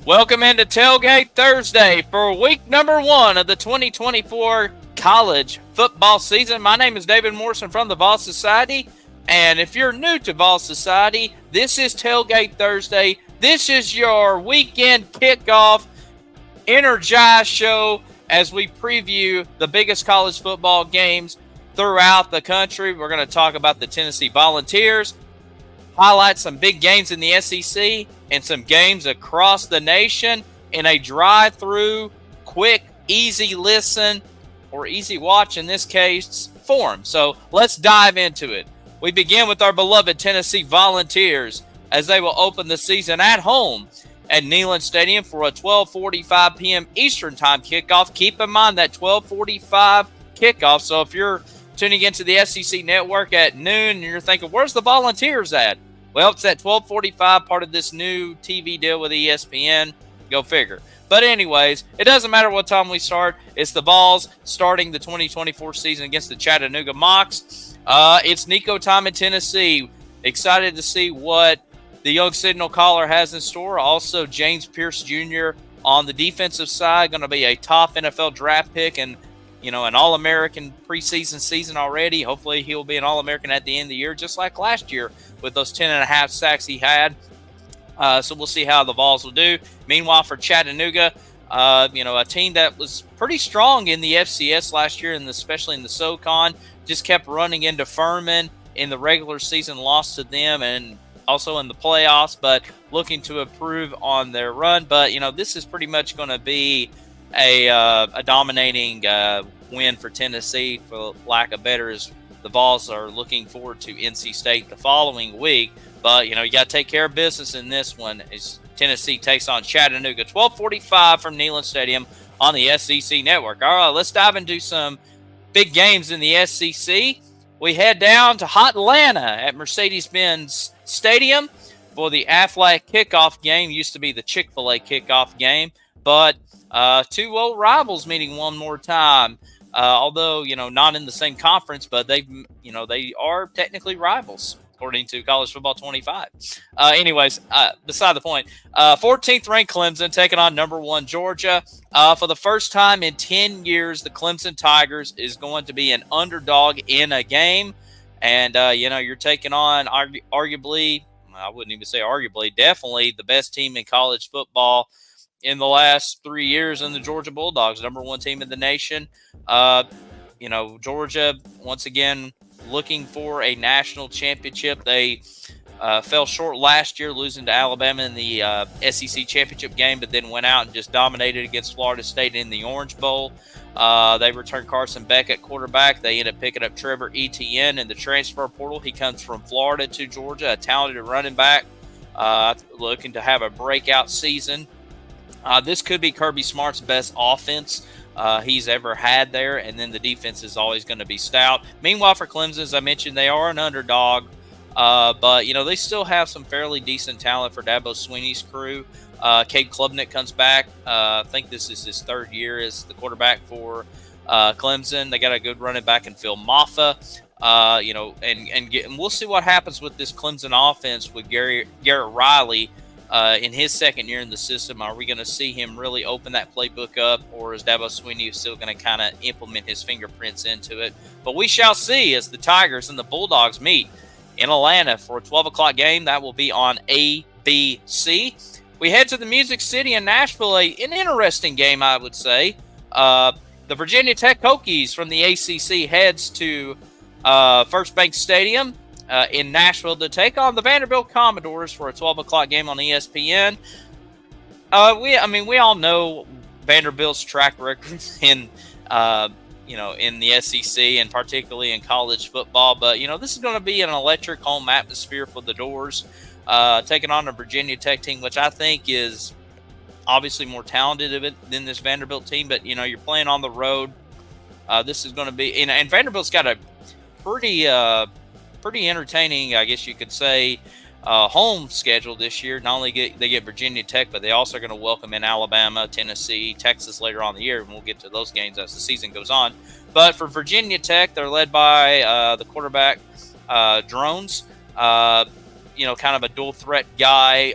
Welcome into Tailgate Thursday for week number 1 of the 2024 college football season. My name is David Morrison from the Vol Society, and if you're new to Vol Society, this is Tailgate Thursday. This is your weekend kickoff energized show as we preview the biggest college football games throughout the country. We're going to talk about the Tennessee Volunteers, highlight some big games in the SEC and some games across the nation in a drive-through, quick, easy listen, or easy watch in this case, form. So let's dive into it. We begin with our beloved Tennessee Volunteers as they will open the season at home at Neyland Stadium for a 12:45 p.m. Eastern Time kickoff. Keep in mind that 12:45 kickoff. So if you're tuning into the SEC Network at noon and you're thinking, where's the Volunteers at? Well, it's at 12:45, part of this new TV deal with ESPN. Go figure. But anyways, it doesn't matter what time we start. It's the Vols starting the 2024 season against the Chattanooga Mocs. It's Nico time in Tennessee. Excited to see what the young signal caller has in store. Also, James Pierce Jr. on the defensive side, going to be a top NFL draft pick and an All-American preseason season already. Hopefully he'll be an All-American at the end of the year, just like last year with those 10.5 sacks he had. So we'll see how the Vols will do. Meanwhile, for Chattanooga, a team that was pretty strong in the FCS last year, and especially in the SoCon, just kept running into Furman in the regular season, lost to them, and also in the playoffs, but looking to improve on their run. But, this is pretty much going to be a dominating win for Tennessee, for lack of better, as the Vols are looking forward to NC State the following week. But, you got to take care of business in this one as Tennessee takes on Chattanooga. 12:45 from Neyland Stadium on the SEC Network. All right, let's dive into some big games in the SEC. We head down to hot Atlanta at Mercedes-Benz Stadium for the Aflac kickoff game. Used to be the Chick-fil-A kickoff game, but two old rivals meeting one more time. Although, not in the same conference, but they are technically rivals, according to College Football 25. Beside the point, 14th ranked Clemson taking on number 1 Georgia. For the first time in 10 years, the Clemson Tigers is going to be an underdog in a game. And, you're taking on arguably, I wouldn't even say arguably, definitely the best team in college football in the last 3 years in the Georgia Bulldogs, number 1 team in the nation. Georgia, once again, looking for a national championship. They fell short last year, losing to Alabama in the SEC championship game, but then went out and just dominated against Florida State in the Orange Bowl. They returned Carson Beck at quarterback. They ended up picking up Trevor Etienne in the transfer portal. He comes from Florida to Georgia, a talented running back, looking to have a breakout season. This could be Kirby Smart's best offense he's ever had there, and then the defense is always going to be stout. Meanwhile, for Clemson, as I mentioned, they are an underdog, but they still have some fairly decent talent for Dabo Swinney's crew. Cade Klubnik comes back. I think this is his 3rd year as the quarterback for Clemson. They got a good running back in Phil Maffa. And we'll see what happens with this Clemson offense with Garrett Riley. In his 2nd year in the system. Are we going to see him really open that playbook up, or is Dabo Swinney still going to kind of implement his fingerprints into it? But we shall see as the Tigers and the Bulldogs meet in Atlanta for a 12 o'clock game. That will be on ABC. We head to the Music City in Nashville, an interesting game, I would say. The Virginia Tech Hokies from the ACC heads to First Bank Stadium in Nashville to take on the Vanderbilt Commodores for a 12 o'clock game on ESPN. We all know Vanderbilt's track record in the SEC and particularly in college football. But, this is going to be an electric home atmosphere for the Doors, taking on a Virginia Tech team, which I think is obviously more talented than this Vanderbilt team. But, you're playing on the road. This is going to be, and Vanderbilt's got a pretty entertaining, I guess you could say, home schedule this year. Not only they get Virginia Tech, but they also are going to welcome in Alabama, Tennessee, Texas later on in the year, and we'll get to those games as the season goes on. But for Virginia Tech, they're led by the quarterback, Drones. kind of a dual threat guy,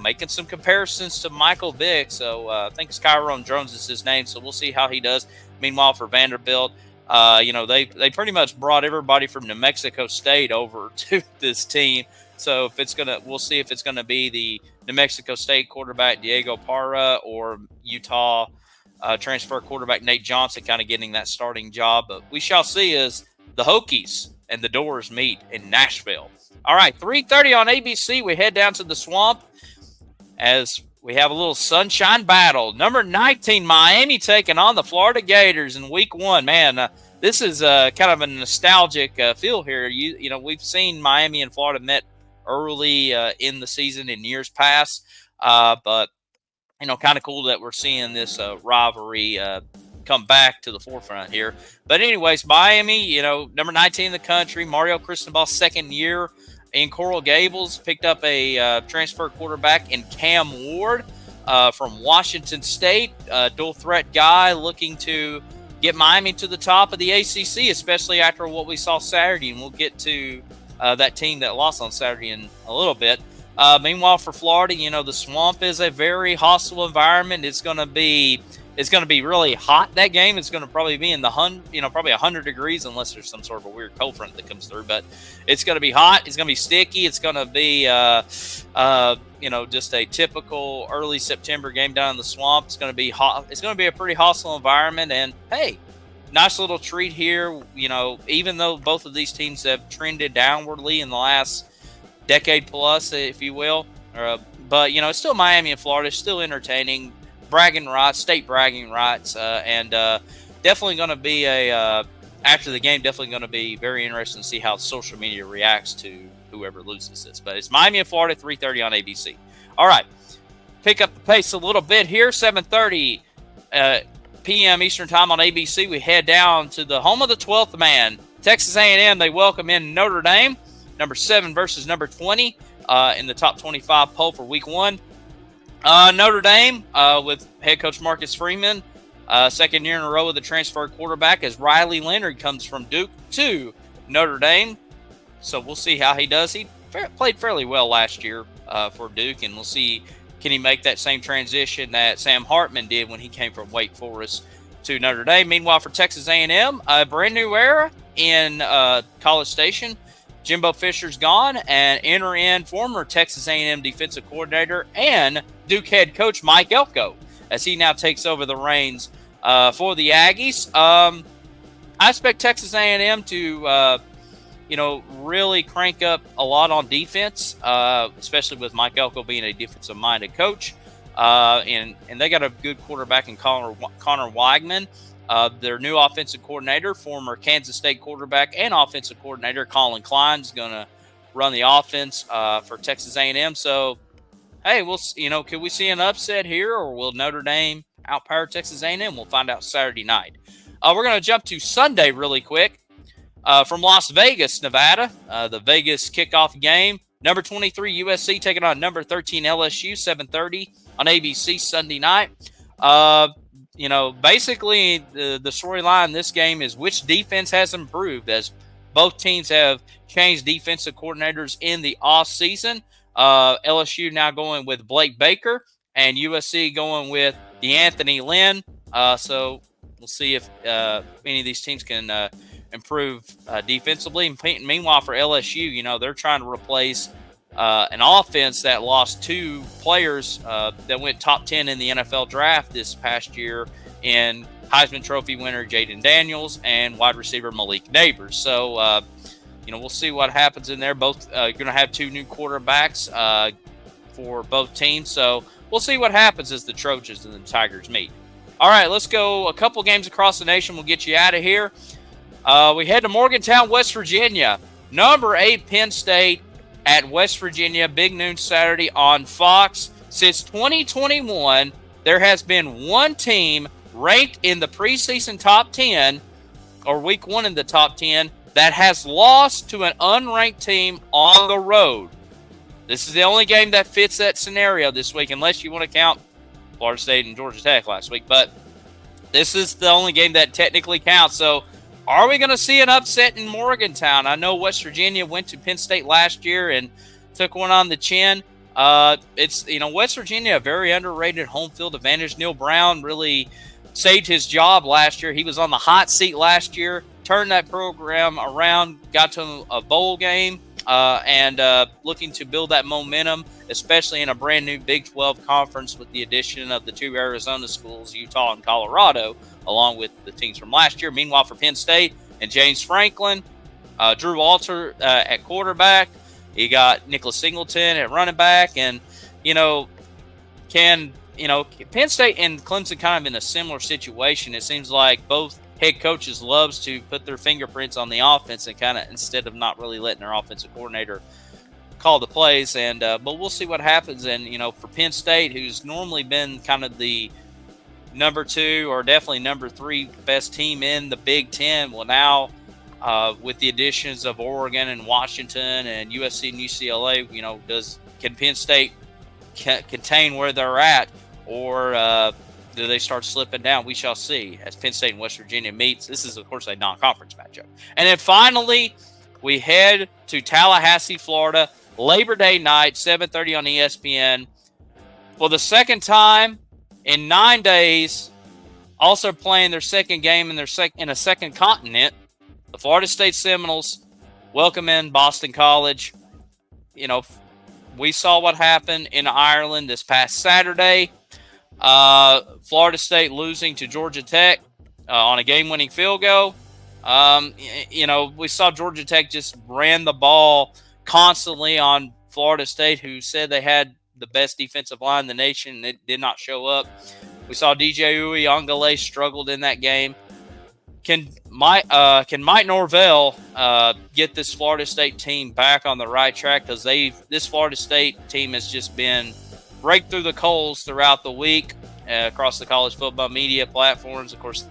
making some comparisons to Michael Vick. So I think Skyron Jones is his name. So we'll see how he does. Meanwhile, for Vanderbilt, they pretty much brought everybody from New Mexico State over to this team. So we'll see if it's gonna be the New Mexico State quarterback Diego Parra or Utah transfer quarterback Nate Johnson kind of getting that starting job. But we shall see as the Hokies and the Doors meet in Nashville. All right, 3:30 on ABC. We head down to the Swamp as we have a little sunshine battle. Number 19, Miami taking on the Florida Gators in Week 1. Man, this is kind of a nostalgic feel here. We've seen Miami and Florida met early in the season in years past, but kind of cool that we're seeing this rivalry come back to the forefront here. But anyways, Miami, number 19 in the country, Mario Cristobal's second year in Coral Gables, picked up a transfer quarterback in Cam Ward from Washington State, dual threat guy looking to get Miami to the top of the ACC, especially after what we saw Saturday. And we'll get to that team that lost on Saturday in a little bit. Meanwhile, for Florida, the Swamp is a very hostile environment. It's going to be really hot. That game is going to probably be in the probably 100 degrees unless there's some sort of a weird cold front that comes through. But it's going to be hot. It's going to be sticky. It's going to be just a typical early September game down in the Swamp. It's going to be hot. It's going to be a pretty hostile environment. And hey, nice little treat here. Even though both of these teams have trended downwardly in the last decade plus, if you will, but it's still Miami and Florida. It's still entertaining. State bragging rights, and definitely going to be after the game, definitely going to be very interesting to see how social media reacts to whoever loses this. But it's Miami and Florida, 3:30 on ABC. All right, pick up the pace a little bit here, 7:30 p.m. Eastern Time on ABC. We head down to the home of the 12th man, Texas A&M. They welcome in Notre Dame, number 7 versus number 20 in the top 25 poll for Week 1. Notre Dame with head coach Marcus Freeman, second year in a row with a transfer quarterback as Riley Leonard comes from Duke to Notre Dame. So we'll see how he does. He played fairly well last year for Duke, and we'll see can he make that same transition that Sam Hartman did when he came from Wake Forest to Notre Dame. Meanwhile, for Texas A&M, a brand new era in College Station. Jimbo Fisher's gone, and enter in former Texas A&M defensive coordinator and Duke head coach Mike Elko as he now takes over the reins for the Aggies. I expect Texas A&M to, really crank up a lot on defense, especially with Mike Elko being a defensive-minded coach. And they got a good quarterback in Connor Weigman. Their new offensive coordinator, former Kansas State quarterback and offensive coordinator Colin Klein, is going to run the offense for Texas A&M. So, hey, could we see an upset here, or will Notre Dame outpower Texas A&M? We'll find out Saturday night. We're going to jump to Sunday really quick from Las Vegas, Nevada. The Vegas kickoff game. Number 23 USC taking on number 13 LSU, 7:30 on ABC Sunday night. Basically the storyline in this game is which defense has improved, as both teams have changed defensive coordinators in the offseason. LSU now going with Blake Baker and USC going with DeAnthony Lynn. So we'll see if any of these teams can improve defensively. Meanwhile, for LSU, they're trying to replace an offense that lost 2 players that went top 10 in the NFL draft this past year in Heisman Trophy winner Jaden Daniels and wide receiver Malik Neighbors. So, we'll see what happens in there. Both going to have 2 new quarterbacks for both teams. So we'll see what happens as the Trojans and the Tigers meet. All right, let's go a couple games across the nation. We'll get you out of here. We head to Morgantown, West Virginia. Number 8 Penn State at West Virginia, big noon Saturday on Fox. Since 2021, there has been one team ranked in the preseason top 10, or Week 1 in the top 10, that has lost to an unranked team on the road. This is the only game that fits that scenario this week, unless you want to count Florida State and Georgia Tech last week. But this is the only game that technically counts. So are we going to see an upset in Morgantown? I know West Virginia went to Penn State last year and took one on the chin. It's, West Virginia, a very underrated home field advantage. Neil Brown really saved his job last year. He was on the hot seat last year, turned that program around, got to a bowl game, and looking to build that momentum, especially in a brand new Big 12 conference with the addition of the two Arizona schools, Utah and Colorado, along with the teams from last year. Meanwhile, for Penn State and James Franklin, Drew Walter at quarterback. You got Nicholas Singleton at running back, and Penn State and Clemson kind of in a similar situation. It seems like both head coaches loves to put their fingerprints on the offense and kind of instead of not really letting their offensive coordinator call the plays. And but we'll see what happens. And for Penn State, who's normally been kind of the number 2 or definitely number 3 best team in the Big Ten, well now. With the additions of Oregon and Washington and USC and UCLA, can Penn State contain where they're at, or do they start slipping down? We shall see as Penn State and West Virginia meets. This is, of course, a non-conference matchup. And then finally, we head to Tallahassee, Florida, Labor Day night, 7:30 on ESPN. For the second time in 9 days, also playing their second game in a second continent. The Florida State Seminoles welcome in Boston College. We saw what happened in Ireland this past Saturday. Florida State losing to Georgia Tech on a game-winning field goal. We saw Georgia Tech just ran the ball constantly on Florida State, who said they had the best defensive line in the nation, and it did not show up. We saw DJ Uiagalelei struggled in that game. Can Mike Norvell get this Florida State team back on the right track? Because this Florida State team has just been raked through the coals throughout the week across the college football media platforms. Of course,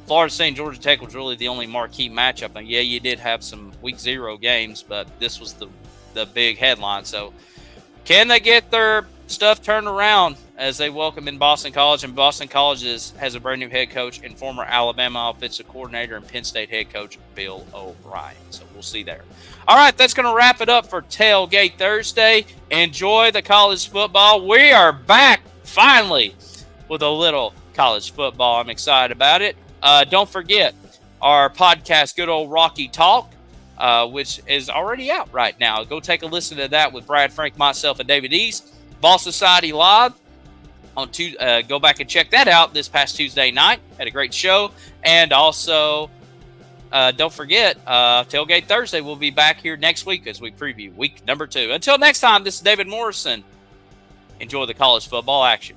Florida State and Georgia Tech was really the only marquee matchup. And yeah, you did have some week 0 games, but this was the big headline. So can they get their stuff turned around as they welcome in Boston College? And Boston College has a brand new head coach and former Alabama offensive coordinator and Penn State head coach Bill O'Brien. So we'll see there. All right, that's going to wrap it up for Tailgate Thursday. Enjoy the college football. We are back finally with a little college football. I'm excited about it. Don't forget our podcast, Good Old Rocky Talk, which is already out right now. Go take a listen to that with Brad Frank, myself, and David East. Ball Society Live. Go back and check that out this past Tuesday night. Had a great show. And also, don't forget, Tailgate Thursday. We'll be back here next week as we preview week number 2. Until next time, this is David Morrison. Enjoy the college football action.